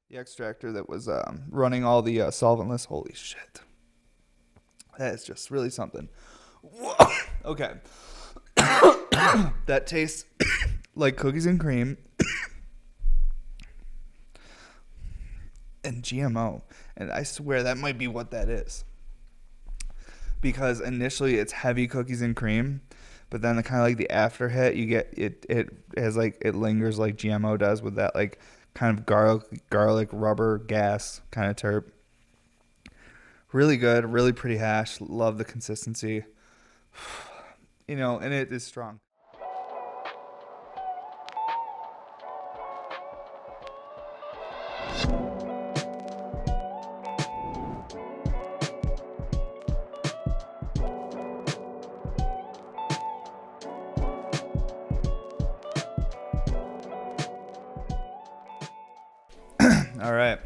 The extractor that was running all the solventless. Holy shit. That is just really something. Whoa. Okay. That tastes like cookies and cream and GMO. And I swear that might be what that is. Because initially it's heavy cookies and cream, but then the kind of like the after hit, you get it has like it lingers like GMO does with that like kind of garlic rubber gas kind of terp. Really good, really pretty hash. Love the consistency. And it is strong. All right.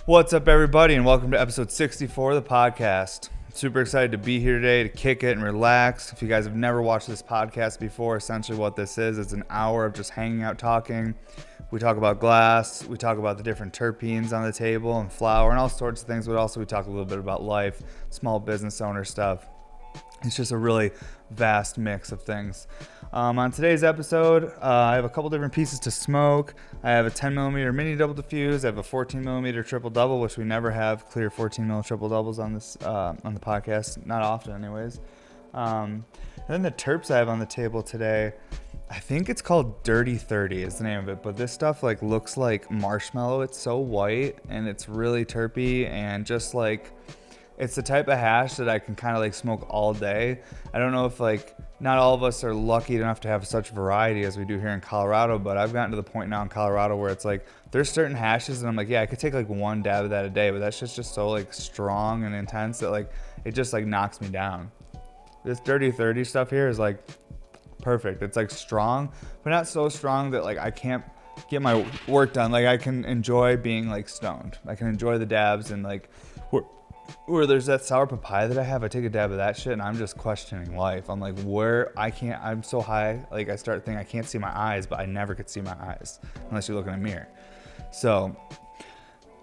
What's up, everybody, and welcome to episode 64 of the podcast. Super excited to be here today to kick it and relax. If you guys have never watched this podcast before, essentially what this is, it's an hour of just hanging out talking. We talk about glass, we talk about the different terpenes on the table and flour and all sorts of things, but also we talk a little bit about life, small business owner stuff. It's just a really vast mix of things. On today's episode, I have a couple different pieces to smoke. I have a 10mm mini double diffuse. I have a 14mm triple double, which we never have clear 14mm triple doubles on this on the podcast, not often, anyways. And then the terps I have on the table today, I think it's called Dirty 30 is the name of it, but this stuff like looks like marshmallow. It's so white and it's really terpy and just like. It's the type of hash that I can kind of like smoke all day. I don't know if like not all of us are lucky enough to have such variety as we do here in Colorado, but I've gotten to the point now in Colorado where it's like there's certain hashes and I'm like, yeah, I could take like one dab of that a day, but that's just so like strong and intense that like it just like knocks me down. This Dirty 30 stuff here is like perfect. It's like strong, but not so strong that like I can't get my work done. Like I can enjoy being like stoned. I can enjoy the dabs and like or there's that sour papaya that I have. I take a dab of that shit and I'm just questioning life. I'm like, I'm so high. Like I start thinking I can't see my eyes, but I never could see my eyes unless you look in a mirror. So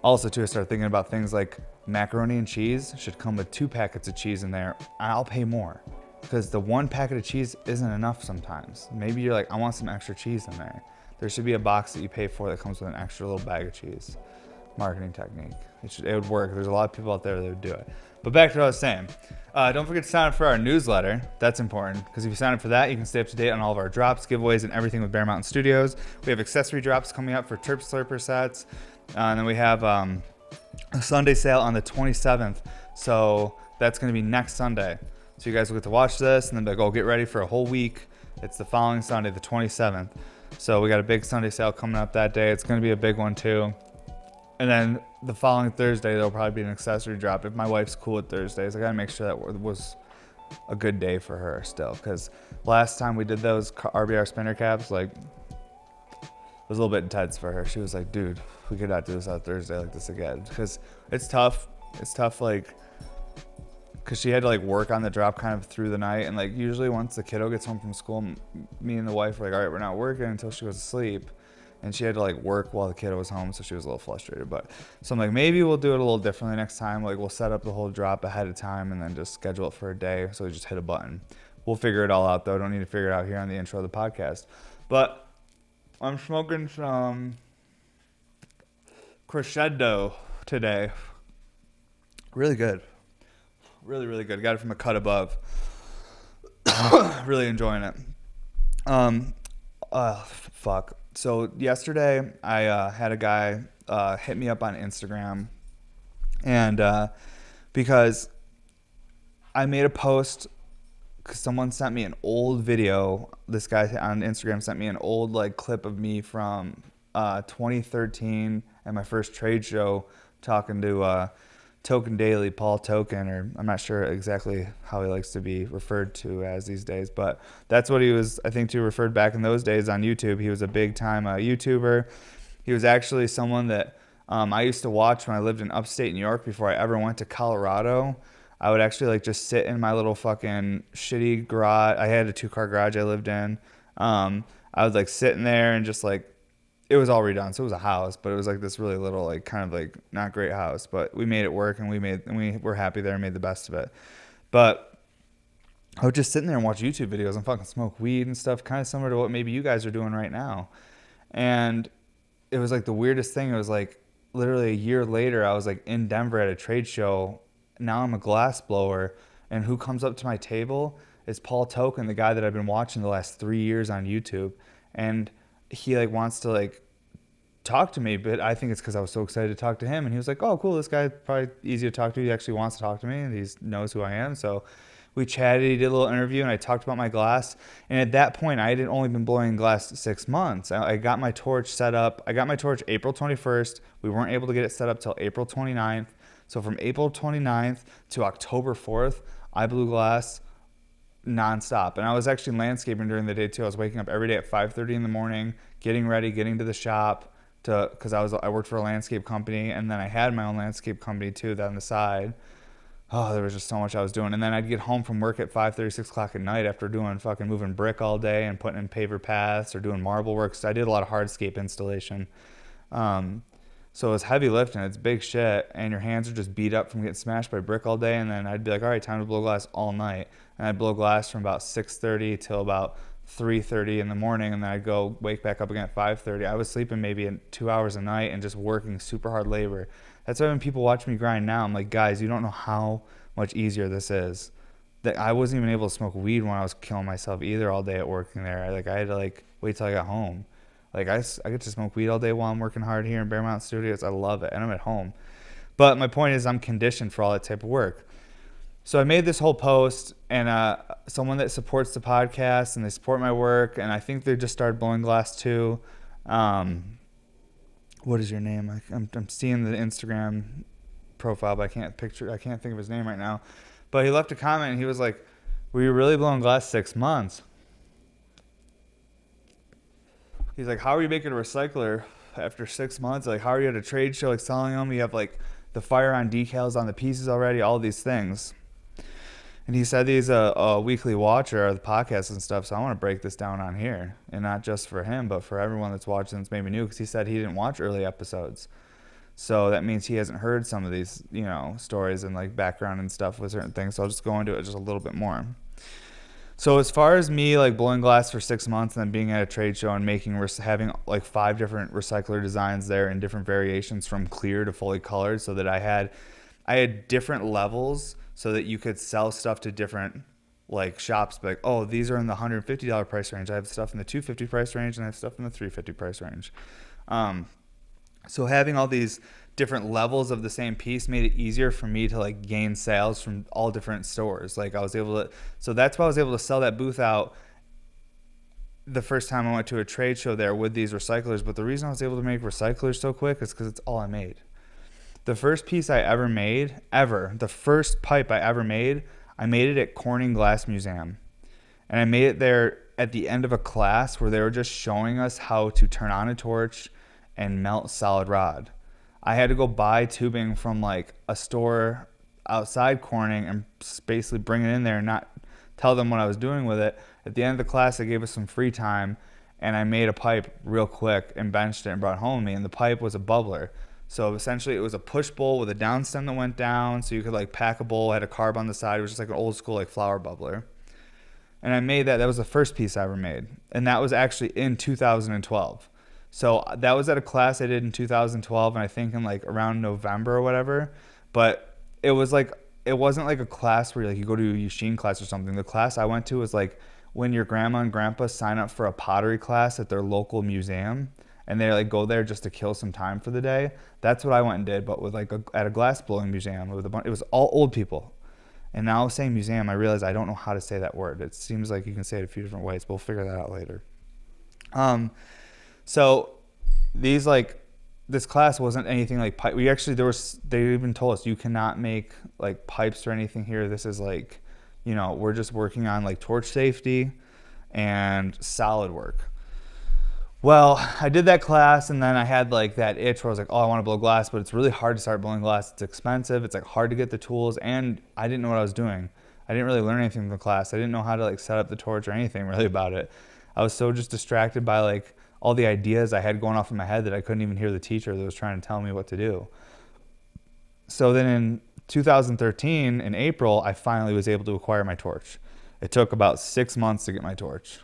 also too, I start thinking about things like macaroni and cheese should come with 2 packets of cheese in there. I'll pay more because the 1 packet of cheese isn't enough sometimes. Maybe you're like, I want some extra cheese in there. There should be a box that you pay for that comes with an extra little bag of cheese. Marketing technique. It would work. There's a lot of people out there that would do it. But back to what I was saying. Don't forget to sign up for our newsletter. That's important because if you sign up for that, you can stay up to date on all of our drops, giveaways, and everything with Bear Mountain Studios. We have accessory drops coming up for Terp Slurper sets. And then we have a Sunday sale on the 27th. So that's going to be next Sunday. So you guys will get to watch this and then be like, oh, get ready for a whole week. It's the following Sunday, the 27th. So we got a big Sunday sale coming up that day. It's going to be a big one too. And then the following Thursday, there'll probably be an accessory drop. If my wife's cool with Thursdays, I got to make sure that was a good day for her still. Because last time we did those RBR spinner caps, like, it was a little bit intense for her. She was like, dude, we could not do this on Thursday like this again. Because it's tough. It's tough, like, because she had to, like, work on the drop kind of through the night. And, like, usually once the kiddo gets home from school, me and the wife are like, all right, we're not working until she goes to sleep. And she had to like work while the kiddo was home, so she was a little frustrated. But so I'm like, maybe we'll do it a little differently next time. Like we'll set up the whole drop ahead of time and then just schedule it for a day. So we just hit a button. We'll figure it all out though. Don't need to figure it out here on the intro of the podcast. But I'm smoking some Crescendo today. Really good. Really, really good. Got it from a cut above. Really enjoying it. Fuck. So yesterday I had a guy hit me up on Instagram and because I made a post because someone sent me an old video. This guy on Instagram sent me an old like clip of me from 2013 at my first trade show talking to Token Daily, Paul Token, or I'm not sure exactly how he likes to be referred to as these days, but that's what he was, I think, referred back in those days on YouTube. He was a big time YouTuber. He was actually someone that I used to watch when I lived in upstate New York before I ever went to Colorado. I would actually like just sit in my little fucking shitty garage. I had a 2-car garage I lived in. I would like sit in there and just like, it was all redone. So it was a house, but it was like this really little, like kind of like not great house, but we made it work and we were happy there and made the best of it. But I would just sit in there and watch YouTube videos and fucking smoke weed and stuff, kind of similar to what maybe you guys are doing right now. And it was like the weirdest thing. It was like literally a year later, I was like in Denver at a trade show. Now I'm a glass blower, and who comes up to my table is Paul Token, the guy that I've been watching the last 3 years on YouTube. And he like wants to like talk to me, but I think it's because I was so excited to talk to him. And he was like, oh, cool, this guy's probably easy to talk to. He actually wants to talk to me, and he knows who I am. So we chatted, he did a little interview, and I talked about my glass. And at that point, I had only been blowing glass 6 months. I got my torch set up. I got my torch April 21st. We weren't able to get it set up till April 29th. So from April 29th to October 4th, I blew glass nonstop. And I was actually landscaping during the day too. I was waking up every day at 5:30 in the morning, getting ready, getting to the shop because I worked for a landscape company, and then I had my own landscape company too that on the side. Oh, there was just so much I was doing. And then I'd get home from work at 5:30, 6 o'clock at night after doing fucking moving brick all day and putting in paver paths or doing marble work. So I did a lot of hardscape installation. So it was heavy lifting. It's big shit. And your hands are just beat up from getting smashed by brick all day. And then I'd be like, all right, time to blow glass all night. And I'd blow glass from about 6:30 till about 3:30 in the morning. And then I'd go wake back up again at 5:30. I was sleeping maybe 2 hours a night and just working super hard labor. That's why when people watch me grind now, I'm like, guys, you don't know how much easier this is. That I wasn't even able to smoke weed when I was killing myself either all day at working there. I had to wait till I got home. I get to smoke weed all day while I'm working hard here in Bear Mountain Studios. I love it, and I'm at home. But my point is I'm conditioned for all that type of work. So I made this whole post, and someone that supports the podcast, and they support my work, and I think they just started blowing glass too. What is your name? I'm seeing the Instagram profile, but I can't think of his name right now. But he left a comment, and he was like, were you really blowing glass 6 months? He's like, how are you making a recycler after 6 months? Like, how are you at a trade show selling them? You have the fire on decals on the pieces already, all these things. And he said he's a weekly watcher of the podcast and stuff, so I want to break this down on here. And not just for him, but for everyone that's watching that's maybe new, because he said he didn't watch early episodes. So that means he hasn't heard some of these, stories and background and stuff with certain things. So I'll just go into it just a little bit more. So as far as me blowing glass for 6 months and then being at a trade show and having 5 different recycler designs there in different variations from clear to fully colored, so that I had different levels so that you could sell stuff to different shops. Oh, these are in the $150 price range. I have stuff in the $250 price range, and I have stuff in the $350 price range. So having all these different levels of the same piece made it easier for me to gain sales from all different stores. So that's why I was able to sell that booth out the first time I went to a trade show there with these recyclers. But the reason I was able to make recyclers so quick is because it's all I made. The first piece I ever made, the first pipe I ever made, I made it at Corning Glass Museum. And I made it there at the end of a class where they were just showing us how to turn on a torch and melt solid rod. I had to go buy tubing from a store outside Corning and basically bring it in there and not tell them what I was doing with it. At the end of the class, they gave us some free time, and I made a pipe real quick and benched it and brought it home with me. And the pipe was a bubbler. So essentially, it was a push bowl with a down stem that went down, so you could pack a bowl, had a carb on the side. It was just an old school flower bubbler. And I made that. That was the first piece I ever made, and that was actually in 2012. So that was at a class I did in 2012, and I think in around November or whatever. But it was it wasn't a class where you go to a Yushin class or something. The class I went to was when your grandma and grandpa sign up for a pottery class at their local museum, and they go there just to kill some time for the day. That's what I went and did, but with at a glass blowing museum with it was all old people. And now saying museum, I realize I don't know how to say that word. It seems like you can say it a few different ways, but we'll figure that out later. So these this class wasn't anything pipe. They even told us you cannot make pipes or anything here. This is we're just working on torch safety and solid work. Well, I did that class, and then I had that itch where I was oh, I want to blow glass, but it's really hard to start blowing glass. It's expensive. It's hard to get the tools, and I didn't know what I was doing. I didn't really learn anything from the class. I didn't know how to set up the torch or anything really about it. I was so just distracted by all the ideas I had going off in my head that I couldn't even hear the teacher that was trying to tell me what to do. So then in 2013, in April, I finally was able to acquire my torch. It took about 6 months to get my torch.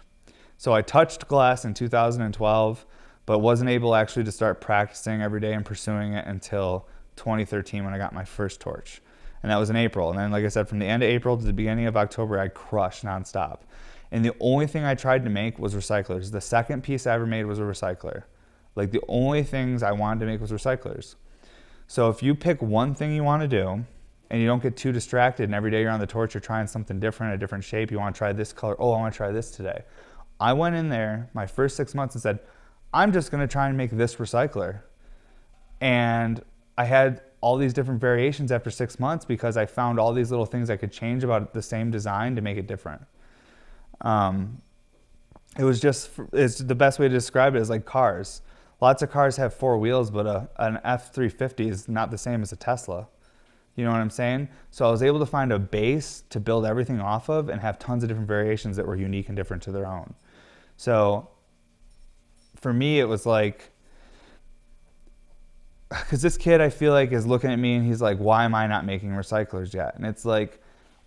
So I touched glass in 2012, but wasn't able actually to start practicing every day and pursuing it until 2013 when I got my first torch. And that was in April. And then, like I said, from the end of April to the beginning of October, I crushed nonstop. And the only thing I tried to make was recyclers. The second piece I ever made was a recycler. Like, the only things I wanted to make was recyclers. So if you pick one thing you want to do and you don't get too distracted and every day you're on the torch, you're trying something different, a different shape, you want to try this color, oh, I want to try this today. I went in there my first 6 months and said, I'm just going to try and make this recycler. And I had all these different variations after 6 months because I found all these little things I could change about the same design to make it different. It's the best way to describe it is like cars. Lots of cars have 4 wheels, but an F-350 is not the same as a Tesla. You know what I'm saying? So I was able to find a base to build everything off of and have tons of different variations that were unique and different to their own. So for me, it was like, because this kid I feel like is looking at me and he's like, why am I not making recyclers yet? And it's like,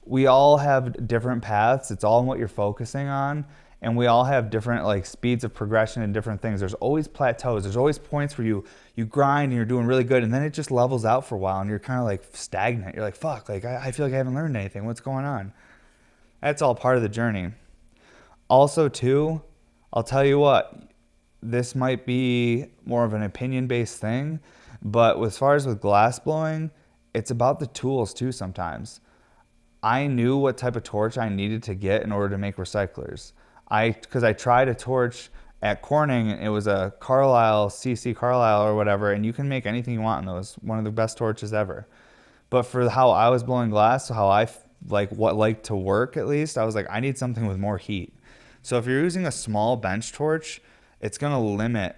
we all have different paths. It's all in what you're focusing on. And we all have different like speeds of progression and different things. There's always plateaus. There's always points where you grind and you're doing really good. And then it just levels out for a while and you're kind of like stagnant. You're like, fuck, like I feel like I haven't learned anything. What's going on? That's all part of the journey. Also too, I'll tell you what, this might be more of an opinion-based thing, but as far as with glass blowing, it's about the tools too sometimes. I knew what type of torch I needed to get in order to make recyclers. Because I tried a torch at Corning, and it was a Carlisle, CC Carlisle or whatever, and you can make anything you want in those. One of the best torches ever. But for how I was blowing glass, how I like to work at least, I was like, I need something with more heat. So if you're using a small bench torch, it's going to limit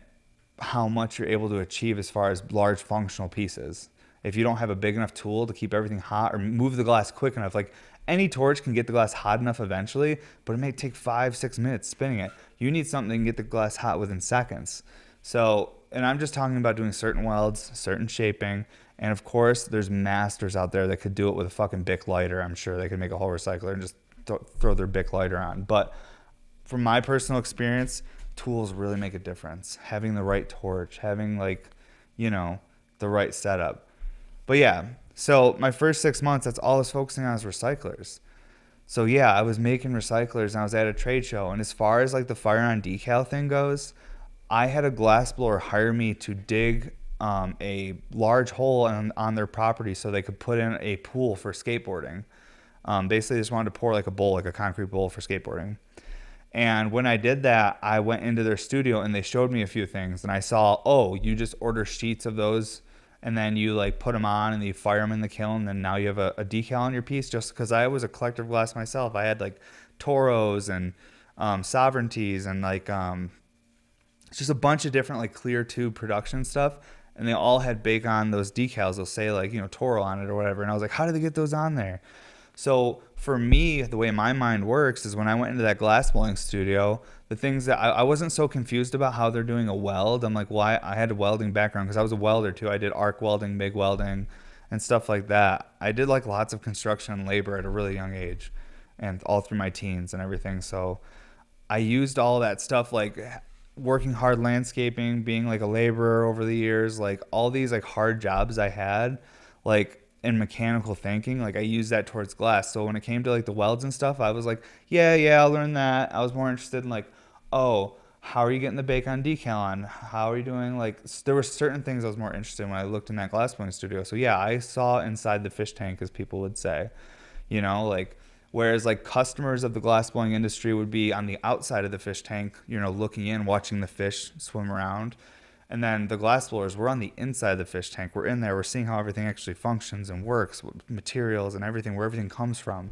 how much you're able to achieve as far as large functional pieces. If you don't have a big enough tool to keep everything hot or move the glass quick enough, like any torch can get the glass hot enough eventually, but it may take 5-6 minutes spinning it. You need something that can get the glass hot within seconds. So, and I'm just talking about doing certain welds, certain shaping, and of course, there's masters out there that could do it with a fucking Bic lighter. I'm sure they could make a whole recycler and just throw their Bic lighter on. But from my personal experience, tools really make a difference. Having the right torch, having the right setup. But yeah, so my first 6 months, that's all I was focusing on is recyclers. So yeah, I was making recyclers and I was at a trade show. And as far as like the Fire On decal thing goes, I had a glassblower hire me to dig a large hole on their property so they could put in a pool for skateboarding. Basically, they just wanted to pour like a bowl, like a concrete bowl for skateboarding. And when I did that, I went into their studio and they showed me a few things. And I saw, oh, you just order sheets of those and then you like put them on and you fire them in the kiln. And now you have a decal on your piece. Just because I was a collector of glass myself, I had like Toros and Sovereignties and like just a bunch of different like clear tube production stuff. And they all had bake on those decals. They'll say like, Toro on it or whatever. And I was like, how did they get those on there? So for me, the way my mind works is when I went into that glass blowing studio, the things that I wasn't so confused about how they're doing a weld. I'm like, well, I had a welding background because I was a welder too. I did arc welding, MIG welding, and stuff like that. I did like lots of construction and labor at a really young age and all through my teens and everything. So I used all that stuff, like working hard landscaping, being like a laborer over the years, like all these like hard jobs I had, like in mechanical thinking, like I used that towards glass. So when it came to like the welds and stuff, I was like, yeah, I'll learn that. I was more interested in like, oh, how are you getting the bake on decal on? How are you doing? Like there were certain things I was more interested in when I looked in that glass blowing studio. So yeah, I saw inside the fish tank, as people would say, like, whereas like customers of the glass blowing industry would be on the outside of the fish tank, looking in, watching the fish swim around. And then the glass blowers, we're on the inside of the fish tank. We're in there. We're seeing how everything actually functions and works, what materials and everything, where everything comes from.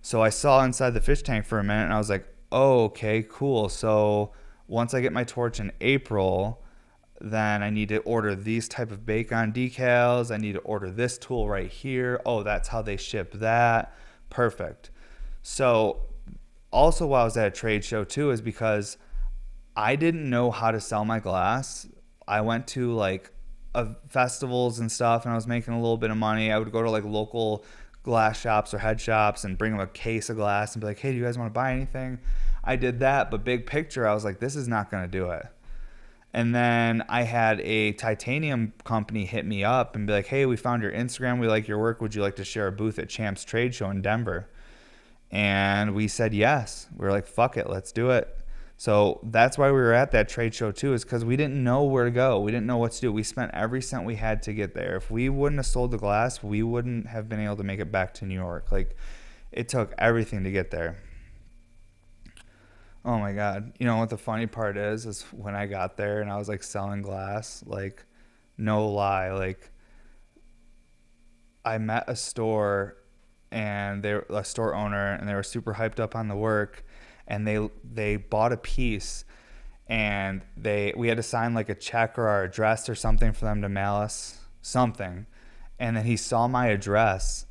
So I saw inside the fish tank for a minute and I was like, oh, okay, cool. So once I get my torch in April, then I need to order these type of bake on decals. I need to order this tool right here. Oh, that's how they ship that. Perfect. So also while I was at a trade show too is because I didn't know how to sell my glass. I went to like festivals and stuff, and I was making a little bit of money. I would go to like local glass shops or head shops and bring them a case of glass and be like, hey, do you guys want to buy anything? I did that, but big picture, I was like, this is not going to do it. And then I had a titanium company hit me up and be like, hey, we found your Instagram. We like your work. Would you like to share a booth at Champs Trade Show in Denver? And we said yes. We were like, fuck it, let's do it. So that's why we were at that trade show too, is because we didn't know where to go. We didn't know what to do. We spent every cent we had to get there. If we wouldn't have sold the glass, we wouldn't have been able to make it back to New York. Like, it took everything to get there. Oh my God. You know what the funny part is when I got there and I was like selling glass, like, no lie, like, I met a store and they were a store owner and they were super hyped up on the work, and they bought a piece, and we had to sign like a check or our address or something for them to mail us something. And then he saw my address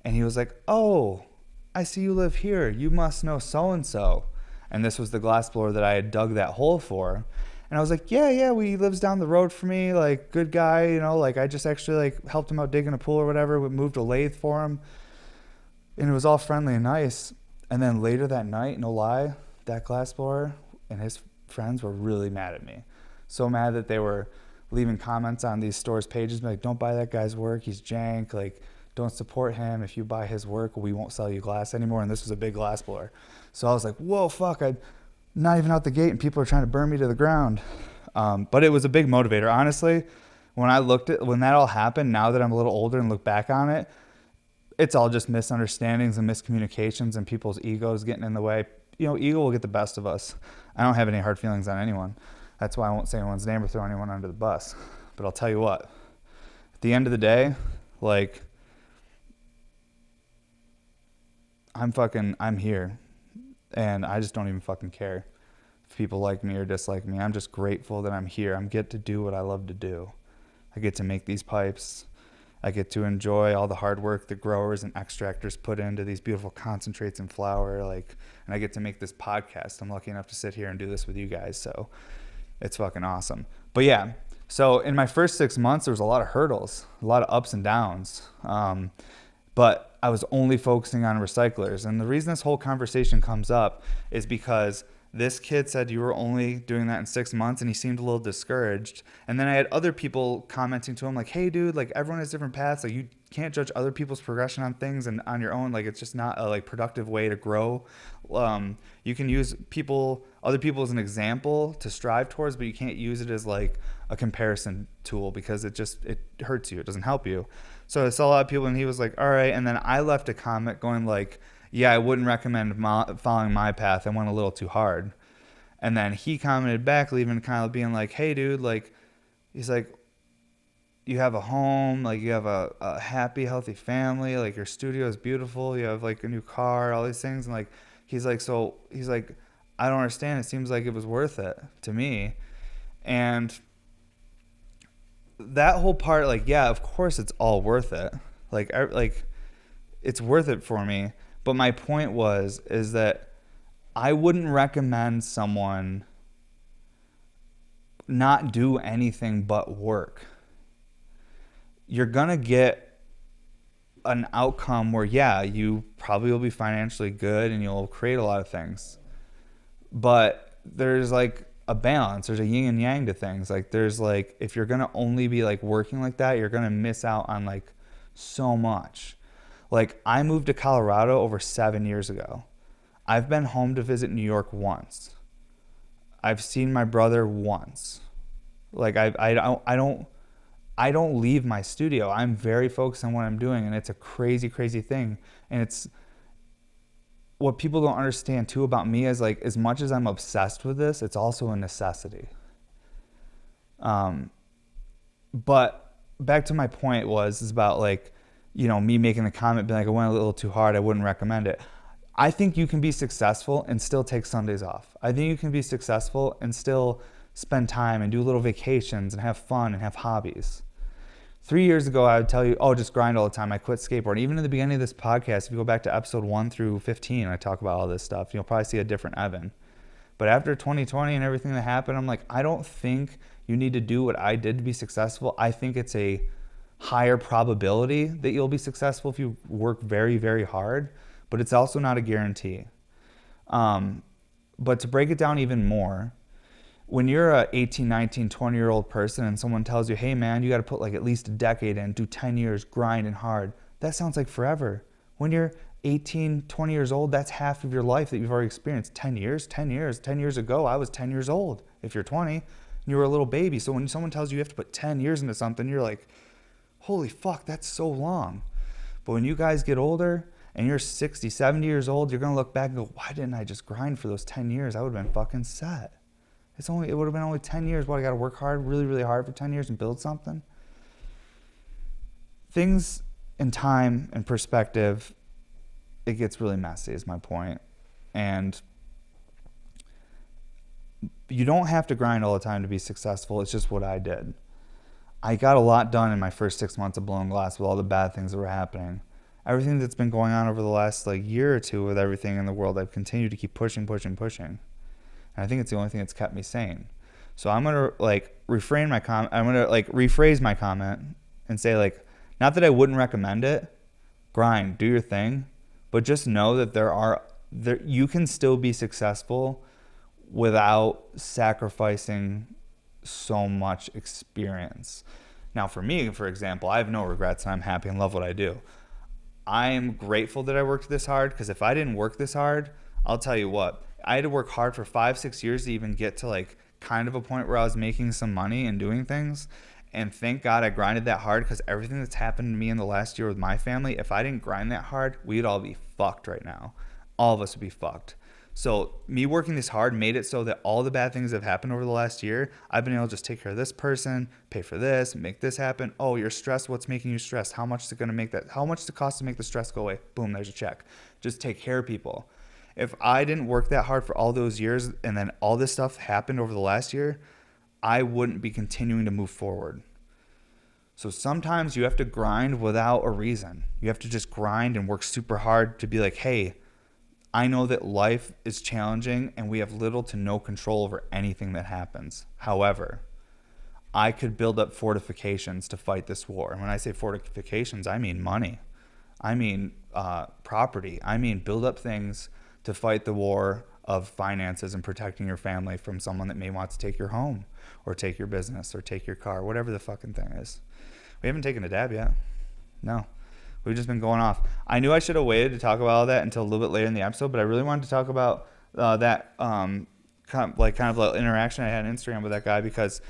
and he was like, oh, I see you live here, you must know so and so. And this was the glass blower that I had dug that hole for. And I was like, yeah, he lives down the road from me, like, good guy, you know, like, I just actually like helped him out digging a pool or whatever. We moved a lathe for him, and it was all friendly and nice. And then later that night, no lie, that glass blower and his friends were really mad at me. So mad that they were leaving comments on these stores' pages, like, don't buy that guy's work, he's jank, like, don't support him. If you buy his work, we won't sell you glass anymore. And this was a big glass blower. So I was like, whoa, fuck, I'm not even out the gate and people are trying to burn me to the ground. But it was a big motivator. Honestly, when that all happened, now that I'm a little older and look back on it, it's all just misunderstandings and miscommunications and people's egos getting in the way. You know, ego will get the best of us. I don't have any hard feelings on anyone. That's why I won't say anyone's name or throw anyone under the bus. But I'll tell you what, at the end of the day, like, I'm here, and I just don't even fucking care if people like me or dislike me. I'm just grateful that I'm here. I get to do what I love to do. I get to make these pipes. I get to enjoy all the hard work the growers and extractors put into these beautiful concentrates and flour, like, and I get to make this podcast. I'm lucky enough to sit here and do this with you guys, so it's fucking awesome. But yeah, so in my first 6 months, there was a lot of hurdles, a lot of ups and downs, but I was only focusing on recyclers. And the reason this whole conversation comes up is because this kid said you were only doing that in 6 months, and he seemed a little discouraged. And then I had other people commenting to him like, hey dude, like, everyone has different paths. Like, you can't judge other people's progression on things and on your own. Like, it's just not a like productive way to grow. You can use other people as an example to strive towards, but you can't use it as like a comparison tool because it hurts you. It doesn't help you. So I saw a lot of people, and he was like, all right. And then I left a comment going like, yeah, I wouldn't recommend following my path. I went a little too hard. And then he commented back, leaving kind of being like, hey, dude, like, he's like, you have a home, like, you have a happy, healthy family, like, your studio is beautiful, you have, like, a new car, all these things. And, like, he's like, I don't understand. It seems like it was worth it to me. And that whole part, like, yeah, of course it's all worth it. Like, it's worth it for me. But my point is that I wouldn't recommend someone not do anything but work. You're going to get an outcome where, yeah, you probably will be financially good and you'll create a lot of things. But there's like a balance. There's a yin and yang to things. Like, there's like, if you're going to only be like working like that, you're going to miss out on like so much. Like, I moved to Colorado over 7 years ago. I've been home to visit New York once. I've seen my brother once. Like, I don't leave my studio. I'm very focused on what I'm doing, and it's a crazy, crazy thing. And it's what people don't understand too about me is, like, as much as I'm obsessed with this, it's also a necessity. But back to my point is about, like, you know, me making the comment being like, I went a little too hard, I wouldn't recommend it. I think you can be successful and still take Sundays off. I think you can be successful and still spend time and do little vacations and have fun and have hobbies. 3 years ago, I would tell you, oh, just grind all the time. I quit skateboarding. Even in the beginning of this podcast, if you go back to episode 1 through 15, I talk about all this stuff. You'll probably see a different Evan. But after 2020 and everything that happened, I'm like, I don't think you need to do what I did to be successful. I think it's a higher probability that you'll be successful if you work very, very hard, but it's also not a guarantee. But to break it down even more, when you're a 18, 19, 20-year-old person and someone tells you, hey man, you got to put like at least a decade in, do 10 years, grind and hard, that sounds like forever. When you're 18, 20 years old, that's half of your life that you've already experienced. 10 years ago, I was 10 years old. If you're 20, and you were a little baby. So when someone tells you you have to put 10 years into something, you're like, holy fuck, that's so long. But when you guys get older and you're 60, 70 years old, you're going to look back and go, why didn't I just grind for those 10 years? I would have been fucking set. It would have been only 10 years. What, I got to work hard, really, really hard for 10 years and build something? Things in time and perspective, it gets really messy is my point. And you don't have to grind all the time to be successful. It's just what I did. I got a lot done in my first 6 months of Blowing Glass with all the bad things that were happening. Everything that's been going on over the last year or two with everything in the world, I've continued to keep pushing. And I think it's the only thing that's kept me sane. So I'm going to rephrase my comment and say not that I wouldn't recommend it, grind, do your thing, but just know that you can still be successful without sacrificing so much experience. Now for me, for example, I have no regrets and I'm happy and love what I do. I am grateful that I worked this hard, because if I didn't work this hard, I'll tell you what, I had to work hard for 5-6 years to even get to kind of a point where I was making some money and doing things. And thank God I grinded that hard, because everything that's happened to me in the last year with my family, if I didn't grind that hard, we'd all be fucked right now. All of us would be fucked. So me working this hard made it so that all the bad things that have happened over the last year, I've been able to just take care of this person, pay for this, make this happen. Oh, you're stressed. What's making you stressed? How much is it going to make that? How much does it cost to make the stress go away? Boom, there's a check. Just take care of people. If I didn't work that hard for all those years and then all this stuff happened over the last year, I wouldn't be continuing to move forward. So sometimes you have to grind without a reason. You have to just grind and work super hard to be like, hey, I know that life is challenging and we have little to no control over anything that happens. However, I could build up fortifications to fight this war. And when I say fortifications, I mean money. I mean property. I mean build up things to fight the war of finances and protecting your family from someone that may want to take your home or take your business or take your car, whatever the fucking thing is. We haven't taken a dab yet. No. We've just been going off. I knew I should have waited to talk about all that until a little bit later in the episode, but I really wanted to talk about that kind of interaction I had on Instagram with that guy, because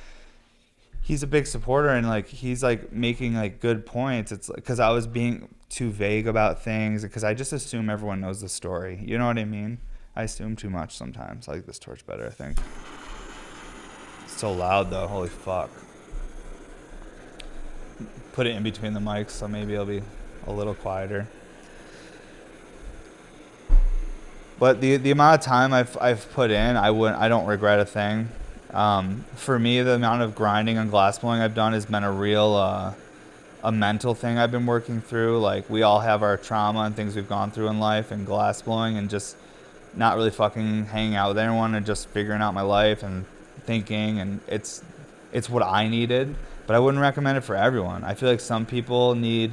he's a big supporter and he's making good points. It's because I was being too vague about things, because I just assume everyone knows the story. You know what I mean? I assume too much sometimes. I like this torch better, I think. It's so loud though. Holy fuck. Put it in between the mics, so maybe it'll be a little quieter. But the amount of time I've put in, I don't regret a thing. For me, the amount of grinding and glass blowing I've done has been a real a mental thing I've been working through. We all have our trauma and things we've gone through in life, and glass blowing and just not really fucking hanging out with anyone and just figuring out my life and thinking, and it's what I needed. But I wouldn't recommend it for everyone. I feel like some people need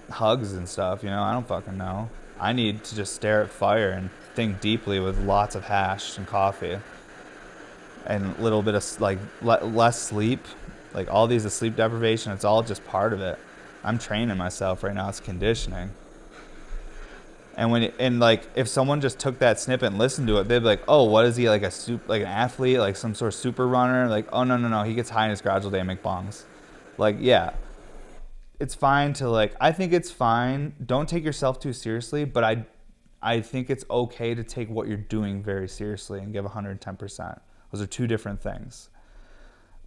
hugs and stuff, I don't fucking know. I need to just stare at fire and think deeply with lots of hash and coffee and a little bit of less sleep. All these sleep deprivation, it's all just part of it. I'm training myself right now. It's conditioning. And if someone just took that snippet and listened to it, they'd be like, oh, what is he, an athlete, some sort of super runner? Oh, no, he gets high in his garage all day and make bongs. Yeah, it's fine to I think it's fine. Don't take yourself too seriously, but I think it's okay to take what you're doing very seriously and give 110%. Those are two different things.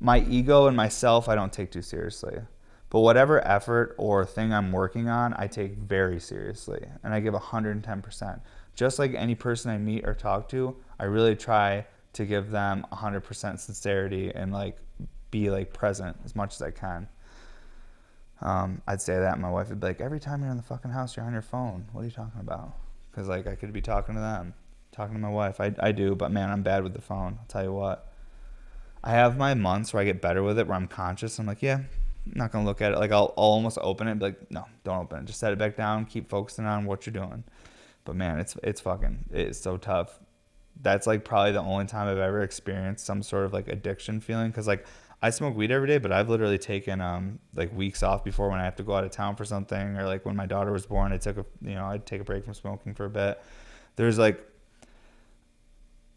My ego and myself, I don't take too seriously. But whatever effort or thing I'm working on, I take very seriously, and I give 110%. Just like any person I meet or talk to, I really try to give them 100% sincerity and be present as much as I can. I'd say that, and my wife would be like, every time you're in the fucking house, you're on your phone. What are you talking about? Because I could be talking to them. Talking to my wife. I do, but man, I'm bad with the phone. I'll tell you what. I have my months where I get better with it, where I'm conscious. I'm like, yeah, I'm not going to look at it. Like, I'll almost open it and be like, no, don't open it. Just set it back down. Keep focusing on what you're doing. But man, it's so tough. That's like probably the only time I've ever experienced some sort of like addiction feeling. Cause like I smoke weed every day, but I've literally taken like weeks off before when I have to go out of town for something, or like when my daughter was born, I'd take a break from smoking for a bit. There's like,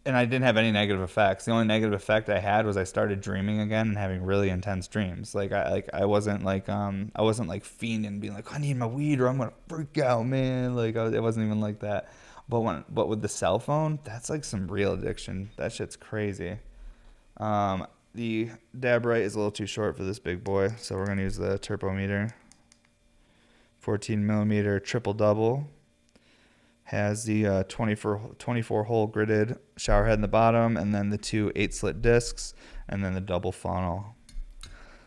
and I didn't have any negative effects. The only negative effect I had was I started dreaming again and having really intense dreams. I wasn't like fiending, being like, I need my weed or I'm gonna freak out, man. It wasn't even like that. But with the cell phone, that's like some real addiction. That shit's crazy. The Dabrite is a little too short for this big boy, so we're gonna use the Turpometer. 14 millimeter triple double. Has the 24 hole gridded shower head in the bottom, and then the two 8-slit discs, and then the double funnel.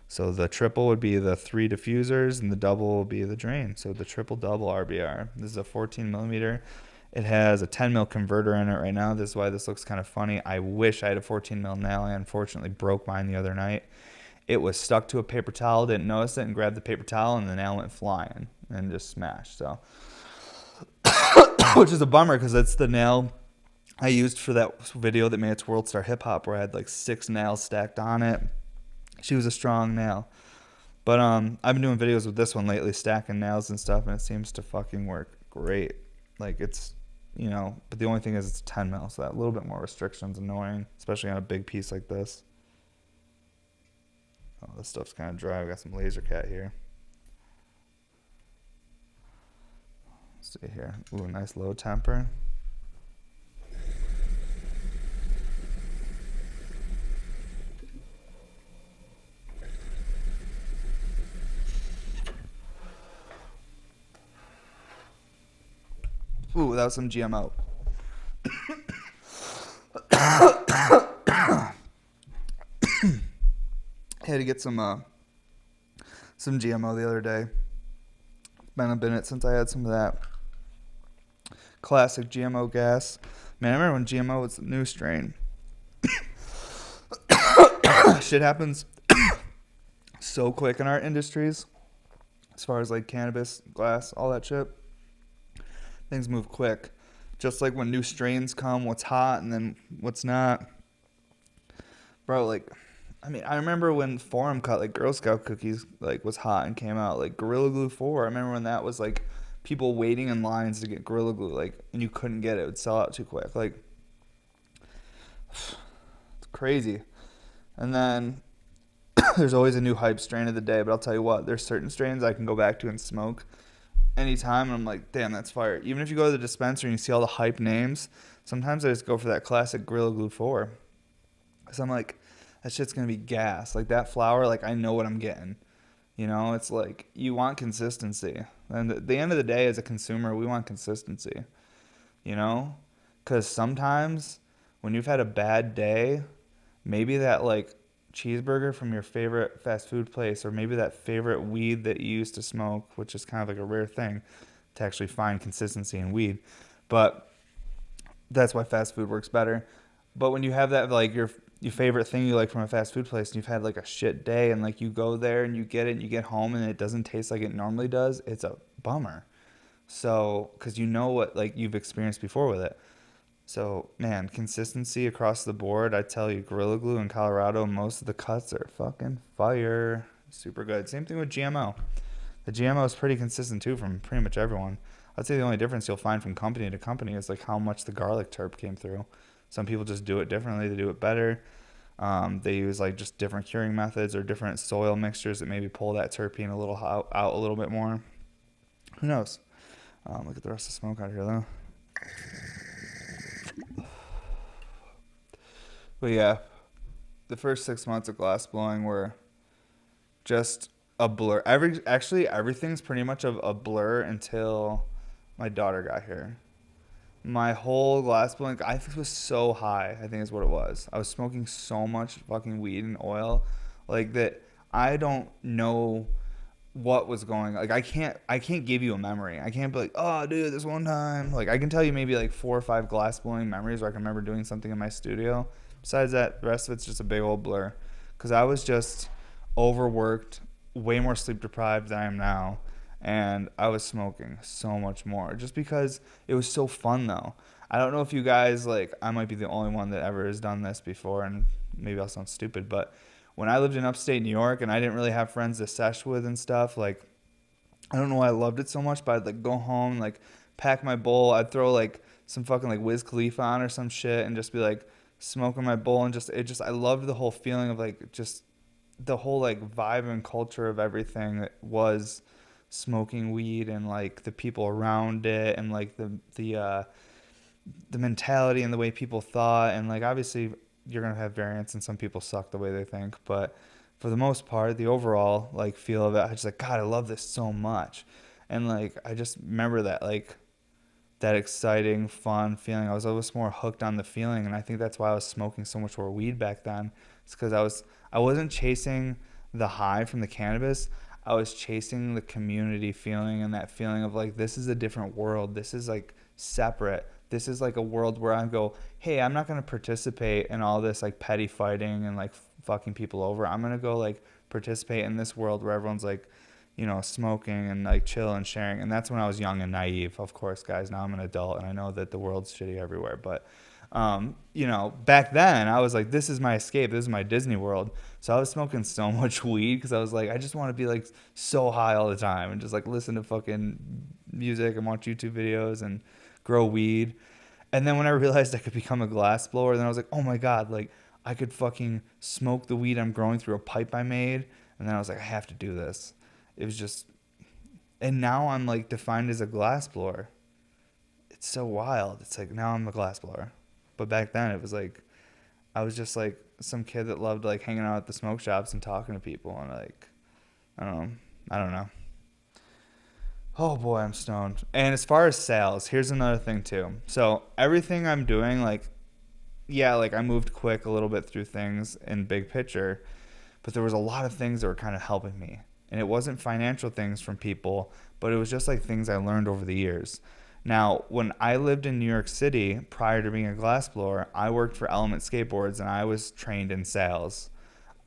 So the triple would be the 3 diffusers, and the double will be the drain. So the triple double RBR. This is a 14 millimeter. It has a 10 mil converter in it right now. This is why this looks kind of funny. I wish I had a 14 mil nail. I unfortunately broke mine the other night. It was stuck to a paper towel, didn't notice it, and grabbed the paper towel, and the nail went flying and just smashed. So. Which is a bummer because it's the nail I used for that video that made it to World Star Hip Hop, where I had like 6 nails stacked on it. She was a strong nail. But I've been doing videos with this one lately, stacking nails and stuff, and it seems to fucking work great. Like it's, but the only thing is it's 10 mil, so that a little bit more restriction's annoying, especially on a big piece like this. Oh, this stuff's kind of dry. We got some Laser Cat here. See here. Ooh, nice low temper. Ooh, that was some GMO. I had to get some GMO the other day. Been a minute since I had some of that classic GMO gas. Man, I remember when GMO was the new strain. Shit happens so quick in our industries, as far as like cannabis, glass, all that shit. Things move quick. Just like when new strains come, what's hot and then what's not. Bro, I remember when Forum Cut, like Girl Scout cookies, like was hot and came out. Like Gorilla Glue 4, I remember when that was like people waiting in lines to get Gorilla Glue, like, and you couldn't get it. It would sell out too quick. Like, it's crazy. And then there's always a new hype strain of the day, but I'll tell you what, there's certain strains I can go back to and smoke anytime, and I'm like, damn, that's fire. Even if you go to the dispensary and you see all the hype names, sometimes I just go for that classic Gorilla Glue 4. Because I'm like, that shit's going to be gas. Like, that flower, like, I know what I'm getting. It's like, you want consistency. And at the end of the day, as a consumer, we want consistency. Because sometimes when you've had a bad day, maybe that, like, cheeseburger from your favorite fast food place, or maybe that favorite weed that you used to smoke, which is kind of like a rare thing to actually find consistency in weed. But that's why fast food works better. But when you have that, like, your favorite thing you like from a fast food place, and you've had like a shit day, and like you go there and you get it and you get home and it doesn't taste like it normally does, it's a bummer. So, because you know what like you've experienced before with it. So, man, consistency across the board. I tell you, Gorilla Glue in Colorado, most of the cuts are fucking fire. Super good. Same thing with GMO. The GMO is pretty consistent too from pretty much everyone. I'd say the only difference you'll find from company to company is like how much the garlic terp came through. Some people just do it differently. They do it better. They use like just different curing methods or different soil mixtures that maybe pull that terpene a little out a little bit more. Who knows? Look at the rest of the smoke out here though. But yeah, the first 6 months of glass blowing were just a blur. Everything's pretty much a blur until my daughter got here. My whole glass blowing, I think it was so high, I think is what it was. I was smoking so much fucking weed and oil, like that I don't know what was going, like, I can't give you a memory. I can't be like, oh dude, this one time, like, I can tell you maybe like 4 or 5 glass blowing memories where I can remember doing something in my studio. Besides that, the rest of it's just a big old blur, because I was just overworked, way more sleep deprived than I am now, and I was smoking so much more just because it was so fun though. I don't know if you guys, like, I might be the only one that ever has done this before, and maybe I'll sound stupid, but when I lived in upstate New York and I didn't really have friends to sesh with and stuff, like, I don't know why I loved it so much, but I'd like go home, like, pack my bowl, I'd throw like some fucking like Wiz Khalifa on or some shit and just be like smoking my bowl, and just I loved the whole feeling of like just the whole like vibe and culture of everything that was smoking weed, and like the people around it, and like the mentality and the way people thought. And like obviously you're gonna have variance and some people suck the way they think, but for the most part the overall like feel of it, I just like, God, I love this so much. And like I just remember that, like, that exciting fun feeling. I was always more hooked on the feeling, and I think that's why I was smoking so much more weed back then. It's because I wasn't chasing the high from the cannabis. I was chasing the community feeling, and that feeling of like, this is a different world, this is like separate. This is like a world where I go, hey, I'm not going to participate in all this like petty fighting and like fucking people over. I'm going to go like participate in this world where everyone's like, you know, smoking and like chill and sharing. And that's when I was young and naive, of course, guys. Now I'm an adult and I know that the world's shitty everywhere. But, you know, back then I was like, this is my escape. This is my Disney World. So I was smoking so much weed because I was like, I just want to be like so high all the time and just like listen to fucking music and watch YouTube videos and grow weed. And then when I realized I could become a glass blower, then I was like, oh my God, like I could fucking smoke the weed I'm growing through a pipe I made. And then I was like, I have to do this. It was just, and now I'm like defined as a glass blower. It's so wild. It's like now I'm a glass blower. But back then it was like, I was just like some kid that loved like hanging out at the smoke shops and talking to people, and like, I don't know. Oh boy, I'm stoned. And as far as sales, here's another thing too. So everything I'm doing, like, yeah, like I moved quick a little bit through things in big picture, but there was a lot of things that were kind of helping me. And it wasn't financial things from people, but it was just like things I learned over the years. Now, when I lived in New York City prior to being a glassblower, I worked for Element Skateboards and I was trained in sales.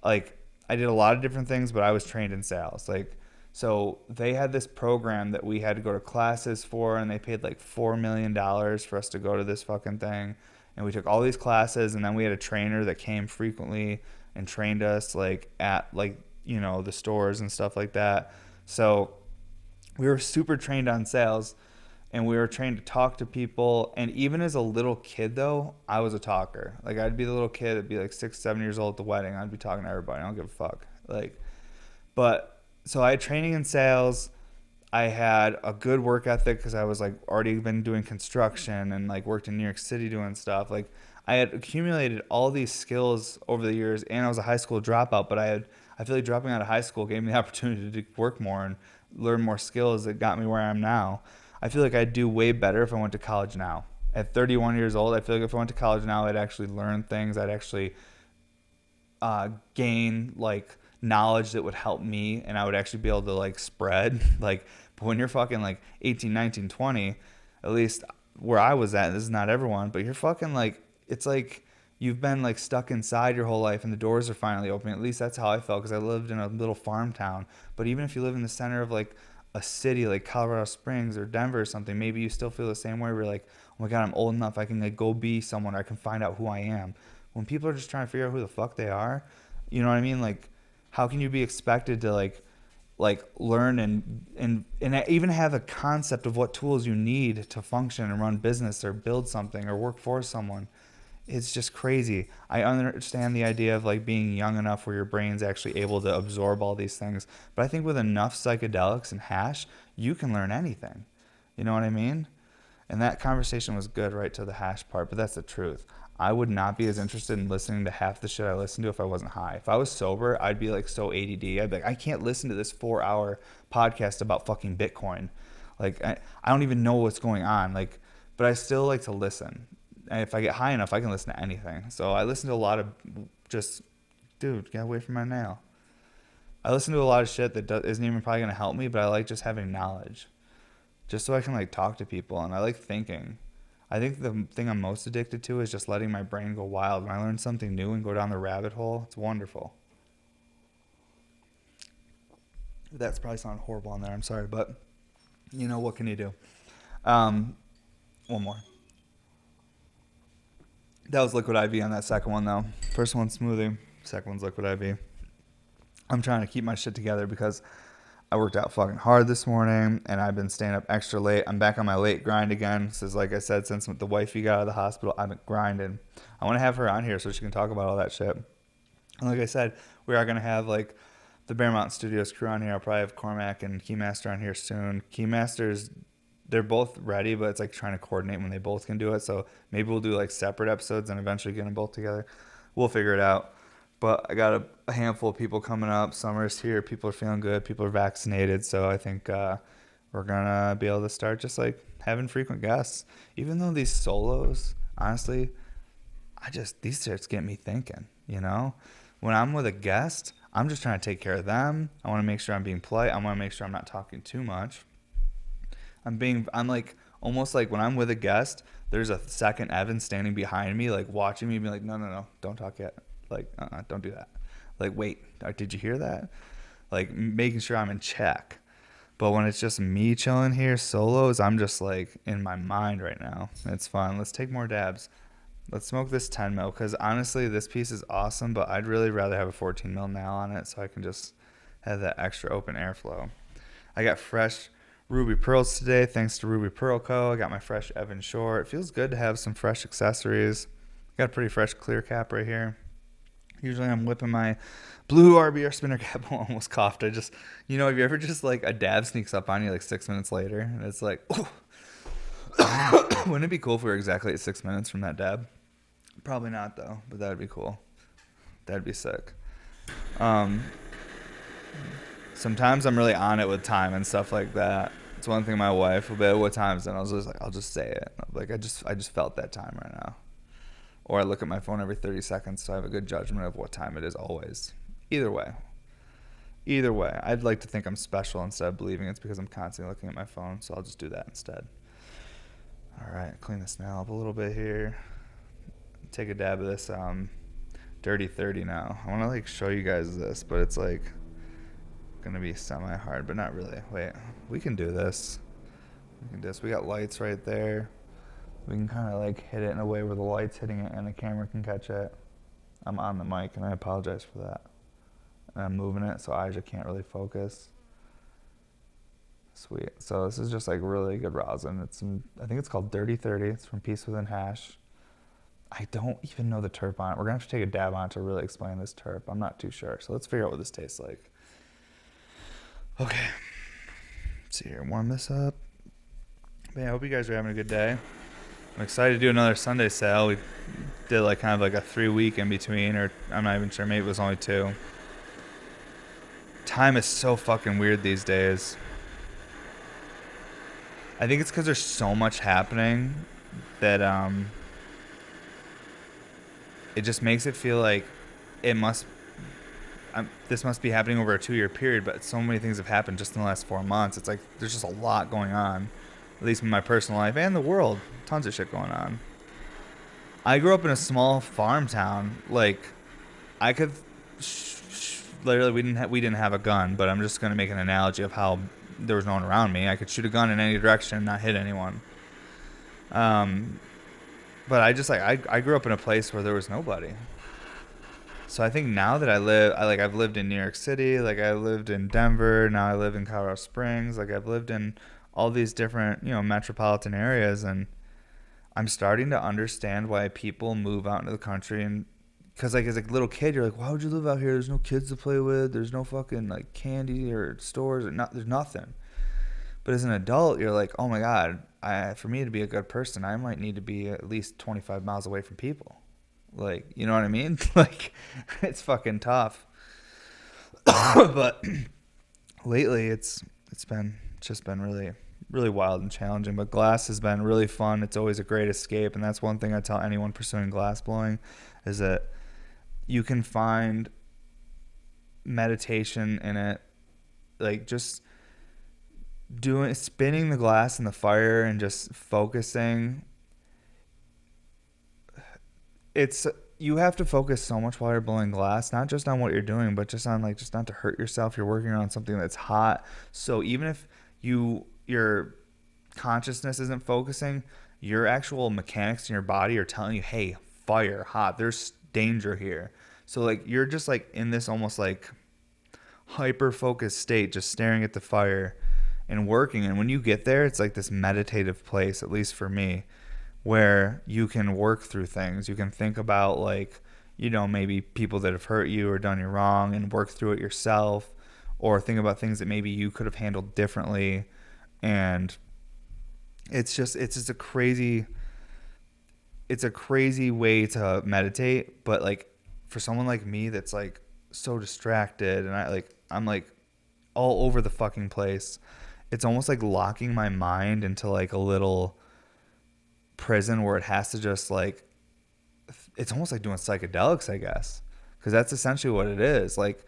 Like, I did a lot of different things, but I was trained in sales. Like, so they had this program that we had to go to classes for, and they paid like $4 million for us to go to this fucking thing. And we took all these classes, and then we had a trainer that came frequently and trained us like at like, you know, the stores and stuff like that. So we were super trained on sales, and we were trained to talk to people. And even as a little kid though, I was a talker. Like, I'd be the little kid that'd be like 6, 7 years old at the wedding. I'd be talking to everybody. I don't give a fuck. Like, but so I had training in sales. I had a good work ethic because I was like already been doing construction and like worked in New York City doing stuff. Like, I had accumulated all these skills over the years, and I was a high school dropout, but I feel like dropping out of high school gave me the opportunity to work more and learn more skills that got me where I am now. I feel like I'd do way better if I went to college now. At 31 years old, I feel like if I went to college now, I'd actually learn things. I'd actually gain like knowledge that would help me, and I would actually be able to like spread. Like, but when you're fucking like 18, 19, 20, at least where I was at, this is not everyone, but you're fucking like, it's like you've been like stuck inside your whole life and the doors are finally opening. At least that's how I felt because I lived in a little farm town. But even if you live in the center of like a city like Colorado Springs or Denver or something, maybe you still feel the same way. Where you're like, oh my God, I'm old enough. I can like go be someone. I can find out who I am. When people are just trying to figure out who the fuck they are, you know what I mean? Like, how can you be expected to like learn and even have a concept of what tools you need to function and run business or build something or work for someone? It's just crazy. I understand the idea of like being young enough where your brain's actually able to absorb all these things. But I think with enough psychedelics and hash, you can learn anything. You know what I mean? And that conversation was good right to the hash part, but that's the truth. I would not be as interested in listening to half the shit I listen to if I wasn't high. If I was sober, I'd be like so ADD. I'd be like, I can't listen to this 4-hour podcast about fucking Bitcoin. Like, I don't even know what's going on. Like, but I still like to listen. And if I get high enough, I can listen to anything. So I listen to a lot of just, dude, get away from my nail. I listen to a lot of shit that isn't even probably going to help me, but I like just having knowledge. Just so I can, like, talk to people. And I like thinking. I think the thing I'm most addicted to is just letting my brain go wild. When I learn something new and go down the rabbit hole, it's wonderful. That's probably sounded horrible on there. I'm sorry, but you know, what can you do? One more. That was liquid IV on that second one, though. First one's smoothie. Second one's liquid IV. I'm trying to keep my shit together because I worked out fucking hard this morning, and I've been staying up extra late. I'm back on my late grind again. This is, like I said, since the wifey got out of the hospital, I've been grinding. I want to have her on here so she can talk about all that shit. And like I said, we are going to have, like, the Bear Mountain Studios crew on here. I'll probably have Cormac and Keymaster on here soon. Keymasters, they're both ready, but it's like trying to coordinate when they both can do it. So maybe we'll do like separate episodes and eventually get them both together. We'll figure it out. But I got a handful of people coming up. Summer's here. People are feeling good. People are vaccinated. So I think we're going to be able to start just like having frequent guests. Even though these solos, honestly, these shits get me thinking, you know? When I'm with a guest, I'm just trying to take care of them. I want to make sure I'm being polite. I want to make sure I'm not talking too much. I'm like, almost like when I'm with a guest, there's a second Evan standing behind me, like watching me, being like, no, don't talk yet. Like, don't do that. Like, wait, did you hear that? Like, making sure I'm in check. But when it's just me chilling here, solos, I'm just like in my mind right now. It's fun. Let's take more dabs. Let's smoke this 10 mil, because honestly, this piece is awesome, but I'd really rather have a 14 mil now on it so I can just have that extra open airflow. I got fresh Ruby Pearls today, thanks to Ruby Pearl Co. I got my fresh Evan Shore. It feels good to have some fresh accessories. Got a pretty fresh clear cap right here. Usually I'm whipping my blue RBR spinner cap. I almost coughed. Have you ever just like a dab sneaks up on you like 6 minutes later and it's like, oh. Wouldn't it be cool if we were exactly at 6 minutes from that dab? Probably not though, but that'd be cool. That'd be sick. Sometimes I'm really on it with time and stuff like that. It's one thing my wife will be, what time is it? And I'll just say it. Like I just felt that time right now. Or I look at my phone every 30 seconds so I have a good judgment of what time it is always. Either way, I'd like to think I'm special instead of believing it's because I'm constantly looking at my phone, so I'll just do that instead. All right, clean the smell up a little bit here. Take a dab of this Dirty 30 now. I want to like show you guys this, but it's like gonna be semi-hard, but not really. Wait, we can do this. We got lights right there. We can kind of like hit it in a way where the light's hitting it and the camera can catch it. I'm on the mic and I apologize for that. And I'm moving it so Aja can't really focus. Sweet. So this is just like really good rosin. I think it's called Dirty 30. It's from Peace Within Hash. I don't even know the terp on it. We're gonna have to take a dab on it to really explain this terp. I'm not too sure. So let's figure out what this tastes like. Okay. Let's see here. Warm this up. But yeah, I hope you guys are having a good day. I'm excited to do another Sunday sale. We did like kind of like a 3-week in between, or I'm not even sure. Maybe it was only 2. Time is so fucking weird these days. I think it's because there's so much happening that it just makes it feel like this must be happening over a 2-year period, but so many things have happened just in the last 4 months. It's like there's just a lot going on, at least in my personal life and the world. Tons of shit going on. I grew up in a small farm town. Like, I could literally we didn't have a gun, but I'm just gonna make an analogy of how there was no one around me. I could shoot a gun in any direction and not hit anyone. But I grew up in a place where there was nobody. So I think now that I've lived in New York City, like I lived in Denver, now I live in Colorado Springs, like I've lived in all these different, metropolitan areas, and I'm starting to understand why people move out into the country. And because like as a little kid, you're like, why would you live out here? There's no kids to play with. There's no fucking like candy or stores or there's nothing. But as an adult, you're like, oh my God, for me to be a good person, I might need to be at least 25 miles away from people. Like, you know what I mean? Like, it's fucking tough. But lately, it's just been really, really wild and challenging. But glass has been really fun. It's always a great escape, and that's one thing I tell anyone pursuing glass blowing is that you can find meditation in it, like just spinning the glass in the fire and just focusing. You have to focus so much while you're blowing glass, not just on what you're doing, but just on like just not to hurt yourself. You're working on something that's hot. So even if your consciousness isn't focusing, your actual mechanics in your body are telling you, hey, fire, hot, there's danger here. So like you're just like in this almost like hyper focused state, just staring at the fire and working. And when you get there, it's like this meditative place, at least for me, where you can work through things. You can think about like, maybe people that have hurt you or done you wrong and work through it yourself, or think about things that maybe you could have handled differently. And it's just a crazy way to meditate. But like for someone like me that's like so distracted and I'm like all over the fucking place, it's almost like locking my mind into like a little prison where it has to just like, it's almost like doing psychedelics, I guess, because that's essentially what it is. Like